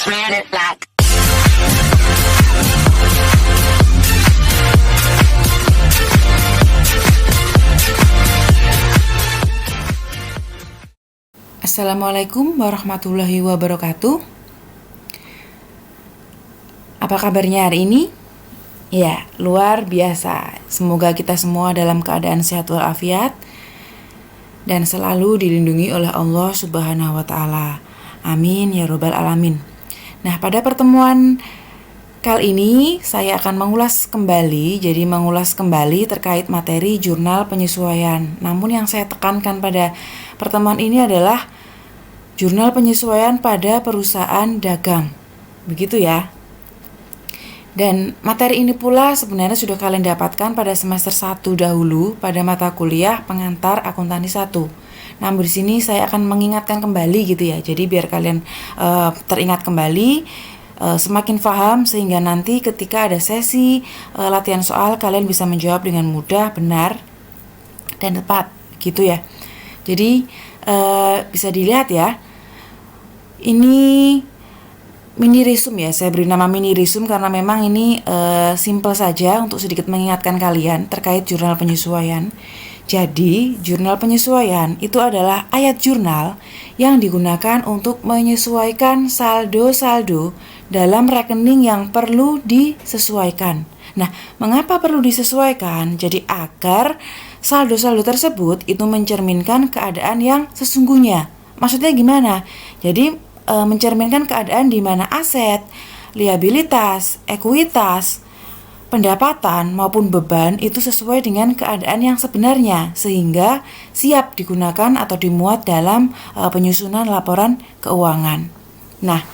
Red it black. Assalamualaikum warahmatullahi wabarakatuh. Apa kabarnya hari ini? Ya, luar biasa. Semoga kita semua dalam keadaan sehat walafiat dan selalu dilindungi oleh Allah Subhanahu wa taala. Amin ya robbal alamin. Nah, pada pertemuan kali ini saya akan mengulas kembali terkait materi jurnal penyesuaian. Namun yang saya tekankan pada pertemuan ini adalah jurnal penyesuaian pada perusahaan dagang. Begitu ya. Dan materi ini pula sebenarnya sudah kalian dapatkan pada semester 1 dahulu pada mata kuliah pengantar akuntansi 1. Namun di sini saya akan mengingatkan kembali gitu ya. Jadi biar kalian teringat kembali, semakin paham sehingga nanti ketika ada sesi latihan soal kalian bisa menjawab dengan mudah, benar, dan tepat gitu ya. Jadi bisa dilihat ya. Ini mini resume ya, saya beri nama mini resume karena memang ini simple saja untuk sedikit mengingatkan kalian terkait jurnal penyesuaian. Jadi, jurnal penyesuaian itu adalah ayat jurnal yang digunakan untuk menyesuaikan saldo-saldo dalam rekening yang perlu disesuaikan. Nah, mengapa perlu disesuaikan? Jadi agar saldo-saldo tersebut itu mencerminkan keadaan yang sesungguhnya. Maksudnya gimana? Jadi mencerminkan keadaan di mana aset, liabilitas, ekuitas, pendapatan maupun beban itu sesuai dengan keadaan yang sebenarnya sehingga siap digunakan atau dimuat dalam penyusunan laporan keuangan. Nah,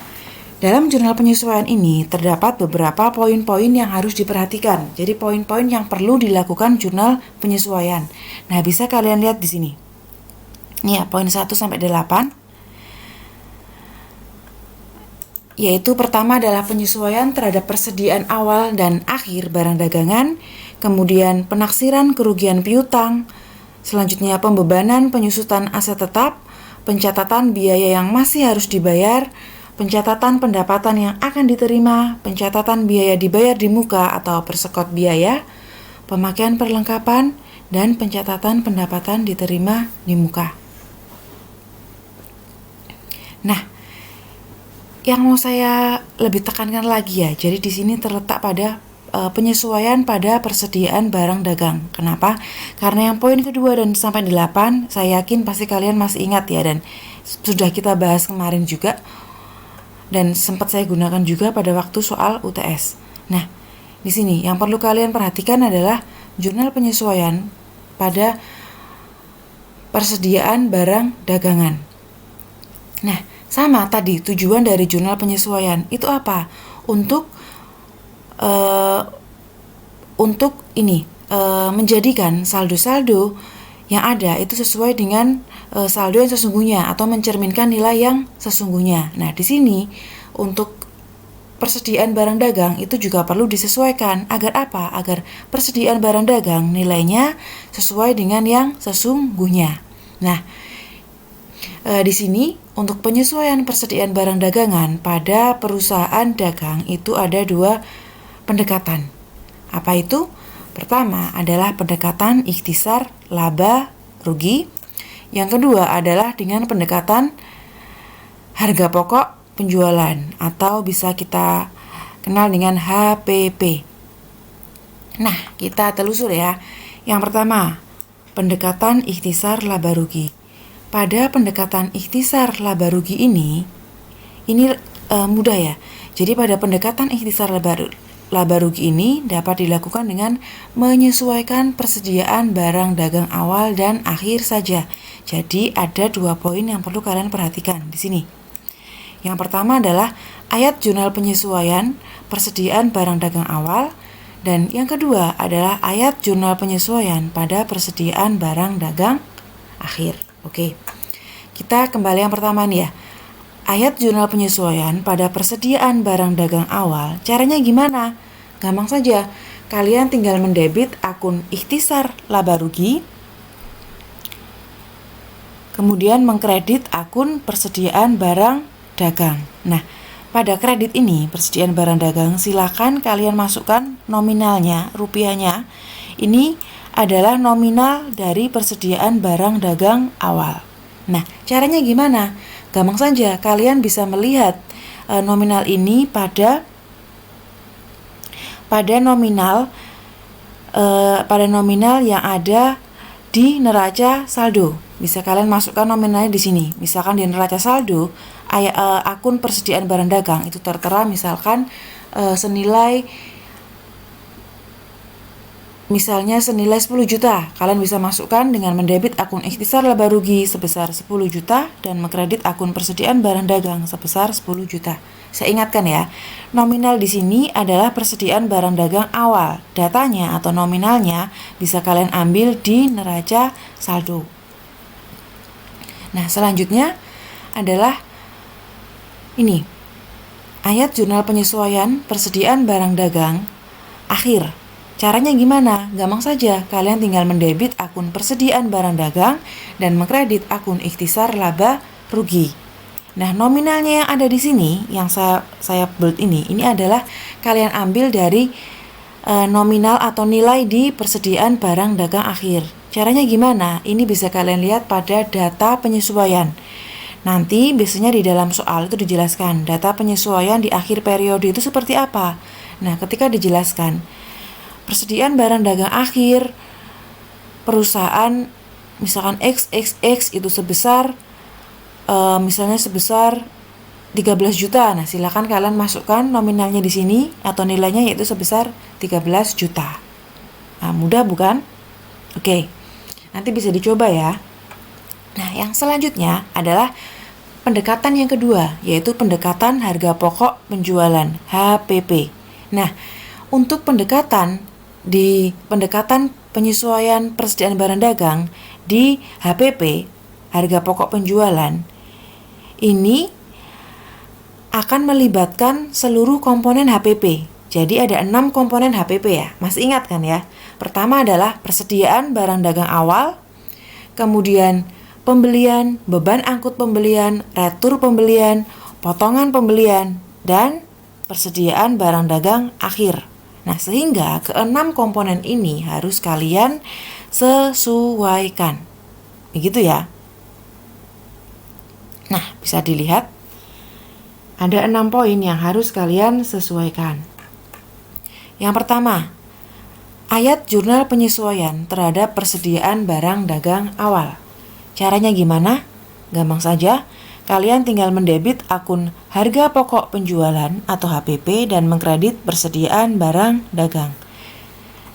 dalam jurnal penyesuaian ini terdapat beberapa poin-poin yang harus diperhatikan. Jadi poin-poin yang perlu dilakukan jurnal penyesuaian. Nah, bisa kalian lihat di sini. Ini ya, poin 1 sampai 8. Yaitu pertama adalah penyesuaian terhadap persediaan awal dan akhir barang dagangan, kemudian penaksiran kerugian piutang, selanjutnya pembebanan penyusutan aset tetap, pencatatan biaya yang masih harus dibayar, pencatatan pendapatan yang akan diterima, pencatatan biaya dibayar di muka atau persekot biaya, pemakaian perlengkapan, dan pencatatan pendapatan diterima di muka. Nah, yang mau saya lebih tekankan lagi ya, jadi di sini terletak pada penyesuaian pada persediaan barang dagang. Kenapa? Karena yang poin kedua dan sampai 8 saya yakin pasti kalian masih ingat ya, dan sudah kita bahas kemarin juga dan sempat saya gunakan juga pada waktu soal UTS. Nah, di sini yang perlu kalian perhatikan adalah jurnal penyesuaian pada persediaan barang dagangan. Nah, sama tadi tujuan dari jurnal penyesuaian itu apa? Untuk menjadikan saldo-saldo yang ada itu sesuai dengan saldo yang sesungguhnya atau mencerminkan nilai yang sesungguhnya. Nah, di sini untuk persediaan barang dagang itu juga perlu disesuaikan. Agar apa? Agar persediaan barang dagang nilainya sesuai dengan yang sesungguhnya. Nah, di sini untuk penyesuaian persediaan barang dagangan pada perusahaan dagang itu ada 2 pendekatan. Apa itu? Pertama adalah pendekatan ikhtisar laba rugi. Yang kedua adalah dengan pendekatan harga pokok penjualan atau bisa kita kenal dengan HPP. Nah, kita telusur ya. Yang pertama, pendekatan ikhtisar laba rugi. Pada pendekatan ikhtisar laba rugi ini mudah ya. Jadi pada pendekatan ikhtisar laba rugi ini dapat dilakukan dengan menyesuaikan persediaan barang dagang awal dan akhir saja. Jadi ada 2 poin yang perlu kalian perhatikan di sini. Yang pertama adalah ayat jurnal penyesuaian persediaan barang dagang awal, dan yang kedua adalah ayat jurnal penyesuaian pada persediaan barang dagang akhir. Oke, kita kembali yang pertama nih ya. Ayat jurnal penyesuaian pada persediaan barang dagang awal. Caranya gimana? Gampang saja. Kalian tinggal mendebit akun ikhtisar laba rugi, kemudian mengkredit akun persediaan barang dagang. Nah, pada kredit ini, persediaan barang dagang, silakan kalian masukkan nominalnya, rupiahnya. Ini adalah nominal dari persediaan barang dagang awal. Nah, caranya gimana? Gampang saja, kalian bisa melihat nominal ini pada nominal yang ada di neraca saldo. Bisa kalian masukkan nominalnya di sini. Misalkan di neraca saldo, akun persediaan barang dagang itu tertera misalkan senilai 10 juta. Kalian bisa masukkan dengan mendebit akun ikhtisar laba rugi sebesar 10 juta dan mengkredit akun persediaan barang dagang sebesar 10 juta. Saya ingatkan ya, nominal di sini adalah persediaan barang dagang awal. Datanya atau nominalnya bisa kalian ambil di neraca saldo. Nah, selanjutnya adalah ini. Ayat jurnal penyesuaian persediaan barang dagang akhir. Caranya gimana? Gampang saja, kalian tinggal mendebit akun persediaan barang dagang dan mengkredit akun ikhtisar laba rugi. Nah, nominalnya yang ada di sini, yang saya build ini adalah kalian ambil dari nominal atau nilai di persediaan barang dagang akhir. Caranya gimana? Ini bisa kalian lihat pada data penyesuaian. Nanti biasanya di dalam soal itu dijelaskan data penyesuaian di akhir periode itu seperti apa. Nah, ketika dijelaskan persediaan barang dagang akhir perusahaan misalkan XXX itu sebesar misalnya sebesar 13 juta. Nah, silakan kalian masukkan nominalnya di sini atau nilainya yaitu sebesar 13 juta. Nah, mudah bukan? Oke. Nanti bisa dicoba ya. Nah, yang selanjutnya adalah pendekatan yang kedua, yaitu pendekatan harga pokok penjualan HPP. Nah, untuk pendekatan penyesuaian persediaan barang dagang di HPP, harga pokok penjualan, ini akan melibatkan seluruh komponen HPP. Jadi ada 6 komponen HPP ya. Masih ingat kan ya? Pertama adalah persediaan barang dagang awal, kemudian pembelian, beban angkut pembelian, retur pembelian, potongan pembelian, dan persediaan barang dagang akhir. Nah, sehingga ke-6 komponen ini harus kalian sesuaikan. Begitu ya. Nah, bisa dilihat ada 6 poin yang harus kalian sesuaikan. Yang pertama, ayat jurnal penyesuaian terhadap persediaan barang dagang awal. Caranya gimana? Gampang saja, kalian tinggal mendebit akun harga pokok penjualan atau HPP dan mengkredit persediaan barang dagang.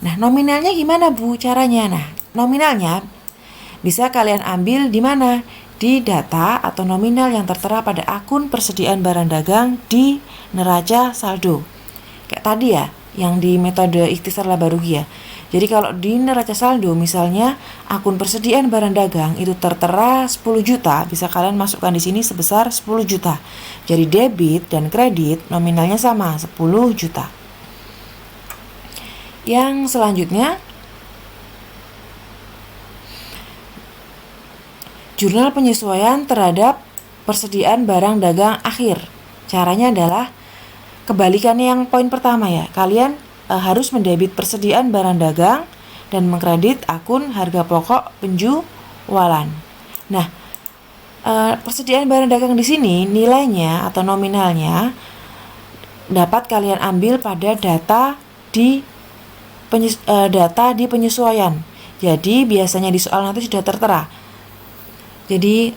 Nah, nominalnya gimana Bu caranya? Nah, nominalnya bisa kalian ambil di mana? Di data atau nominal yang tertera pada akun persediaan barang dagang di neraca saldo. Kayak tadi ya, yang di metode ikhtisar laba rugi ya. Jadi kalau di neraca saldo misalnya akun persediaan barang dagang itu tertera 10 juta, bisa kalian masukkan di sini sebesar 10 juta. Jadi debit dan kredit nominalnya sama, 10 juta. Yang selanjutnya, jurnal penyesuaian terhadap persediaan barang dagang akhir. Caranya adalah kebalikannya yang poin pertama ya. Kalian harus mendebit persediaan barang dagang dan mengkredit akun harga pokok penjualan. Nah, persediaan barang dagang di sini nilainya atau nominalnya dapat kalian ambil pada data di penyesuaian. Jadi biasanya di soal nanti sudah tertera. Jadi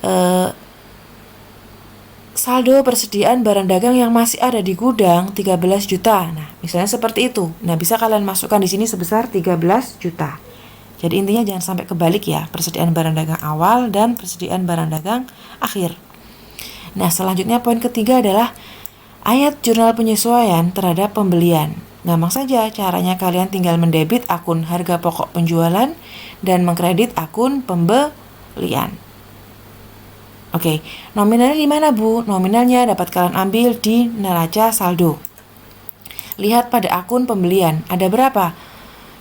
saldo persediaan barang dagang yang masih ada di gudang 13 juta. Nah, misalnya seperti itu. Nah, bisa kalian masukkan di sini sebesar 13 juta. Jadi intinya jangan sampai kebalik ya, persediaan barang dagang awal dan persediaan barang dagang akhir. Nah, selanjutnya poin ketiga adalah ayat jurnal penyesuaian terhadap pembelian. Gampang saja, caranya kalian tinggal mendebit akun harga pokok penjualan dan mengkredit akun pembelian. Oke, nominalnya di mana Bu? Nominalnya dapat kalian ambil di neraca saldo. Lihat pada akun pembelian, ada berapa?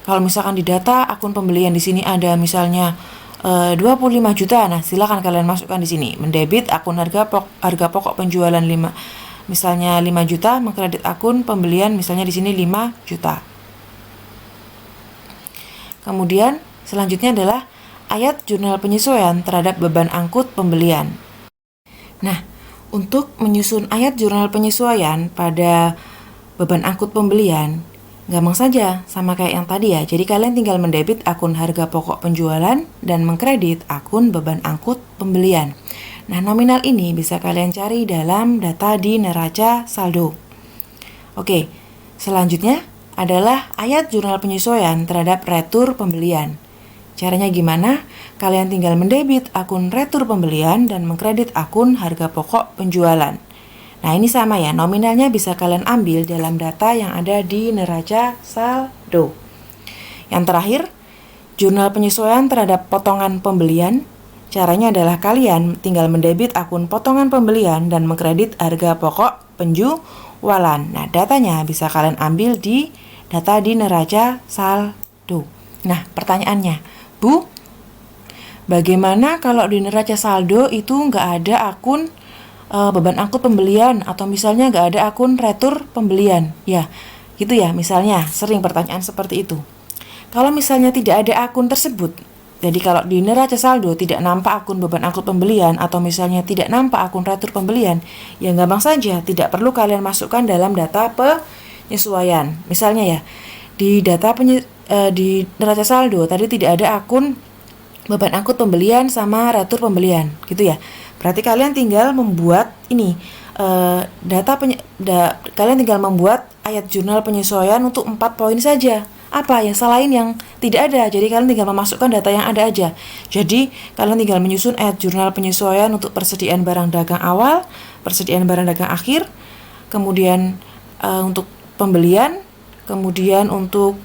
Kalau misalkan di data akun pembelian di sini ada misalnya 25 juta. Nah, silakan kalian masukkan di sini. Mendebit akun harga pokok penjualan misalnya 5 juta, mengkredit akun pembelian misalnya di sini 5 juta. Kemudian selanjutnya adalah ayat jurnal penyesuaian terhadap beban angkut pembelian. Nah, untuk menyusun ayat jurnal penyesuaian pada beban angkut pembelian, gampang saja, sama kayak yang tadi ya. Jadi kalian tinggal mendebit akun harga pokok penjualan dan mengkredit akun beban angkut pembelian. Nah, nominal ini bisa kalian cari dalam data di neraca saldo. Oke, selanjutnya adalah ayat jurnal penyesuaian terhadap retur pembelian. Caranya gimana? Kalian tinggal mendebit akun retur pembelian dan mengkredit akun harga pokok penjualan. Nah, ini sama ya, nominalnya bisa kalian ambil dalam data yang ada di neraca saldo. Yang terakhir, jurnal penyesuaian terhadap potongan pembelian. Caranya adalah kalian tinggal mendebit akun potongan pembelian dan mengkredit harga pokok penjualan. Nah, datanya bisa kalian ambil di data di neraca saldo. Nah, pertanyaannya, Bu, bagaimana kalau di neraca saldo itu nggak ada akun beban angkut pembelian atau misalnya nggak ada akun retur pembelian? Ya, gitu ya, misalnya sering pertanyaan seperti itu. Kalau misalnya tidak ada akun tersebut, jadi kalau di neraca saldo tidak nampak akun beban angkut pembelian atau misalnya tidak nampak akun retur pembelian, ya gampang saja, tidak perlu kalian masukkan dalam data penyesuaian. Misalnya ya, di data di neraca saldo tadi tidak ada akun beban angkut pembelian sama retur pembelian, gitu ya. Berarti kalian tinggal membuat ini kalian tinggal membuat ayat jurnal penyesuaian untuk 4 poin saja. Apa yang selain yang tidak ada, jadi kalian tinggal memasukkan data yang ada aja. Jadi kalian tinggal menyusun ayat jurnal penyesuaian untuk persediaan barang dagang awal, persediaan barang dagang akhir, kemudian untuk pembelian, kemudian untuk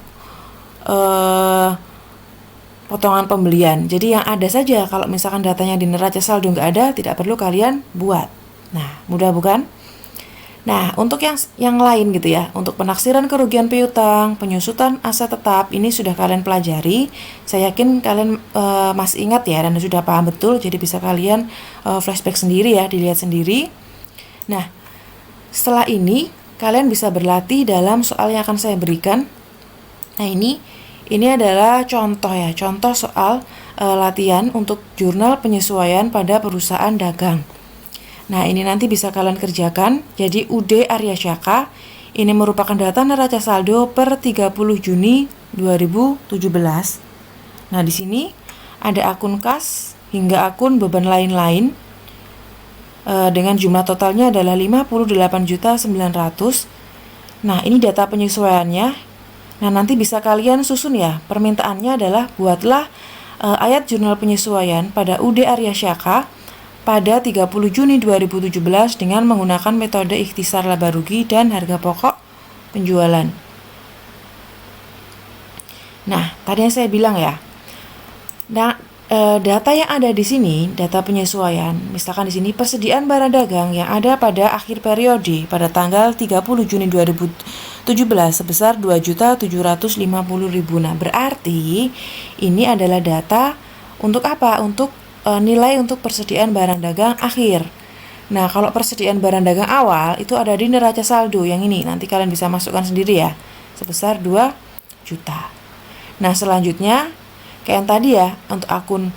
potongan pembelian. Jadi yang ada saja, kalau misalkan datanya di neraca saldo nggak ada, tidak perlu kalian buat. Nah, mudah bukan? Nah, untuk yang lain gitu ya, untuk penaksiran kerugian piutang, penyusutan aset tetap, ini sudah kalian pelajari. Saya yakin kalian masih ingat ya dan sudah paham betul, jadi bisa kalian flashback sendiri ya, dilihat sendiri. Nah, setelah ini kalian bisa berlatih dalam soal yang akan saya berikan. Nah, ini adalah contoh ya, contoh soal latihan untuk jurnal penyesuaian pada perusahaan dagang. Nah, ini nanti bisa kalian kerjakan. Jadi UD Arya Syaka ini merupakan data neraca saldo per 30 Juni 2017. Nah, di sini ada akun kas hingga akun beban lain-lain dengan jumlah totalnya adalah 58.900.000. Nah, ini data penyesuaiannya. Nah, nanti bisa kalian susun ya. Permintaannya adalah buatlah ayat jurnal penyesuaian pada UD Arya Syaka pada 30 Juni 2017 dengan menggunakan metode ikhtisar laba rugi dan harga pokok penjualan. Nah, tadi yang saya bilang ya, data yang ada di sini, data penyesuaian, misalkan di sini persediaan barang dagang yang ada pada akhir periode pada tanggal 30 Juni 2017 sebesar 2.750.000. Nah, berarti ini adalah data untuk apa? Untuk nilai untuk persediaan barang dagang akhir. Nah, kalau persediaan barang dagang awal itu ada di neraca saldo yang ini. Nanti kalian bisa masukkan sendiri ya. Sebesar 2 juta. Nah, selanjutnya kayak yang tadi ya, untuk akun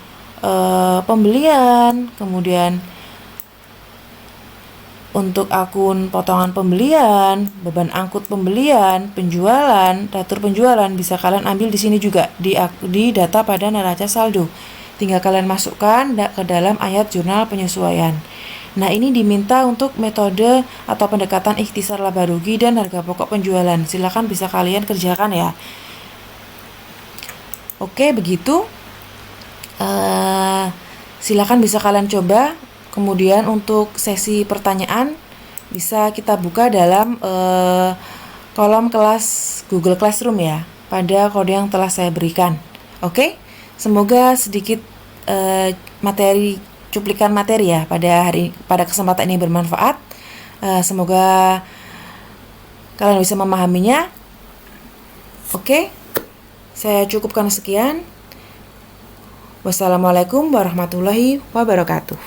pembelian, kemudian untuk akun potongan pembelian, beban angkut pembelian, penjualan, retur penjualan bisa kalian ambil di sini juga di data pada neraca saldo. Tinggal kalian masukkan ke dalam ayat jurnal penyesuaian. Nah, ini diminta untuk metode atau pendekatan ikhtisar laba rugi dan harga pokok penjualan. Silakan bisa kalian kerjakan ya. Oke, begitu. Silakan bisa kalian coba. Kemudian untuk sesi pertanyaan bisa kita buka dalam kolom kelas Google Classroom ya, pada kode yang telah saya berikan. Oke? Semoga sedikit cuplikan materi ya pada kesempatan ini bermanfaat. Semoga kalian bisa memahaminya. Oke, saya cukupkan sekian. Wassalamualaikum warahmatullahi wabarakatuh.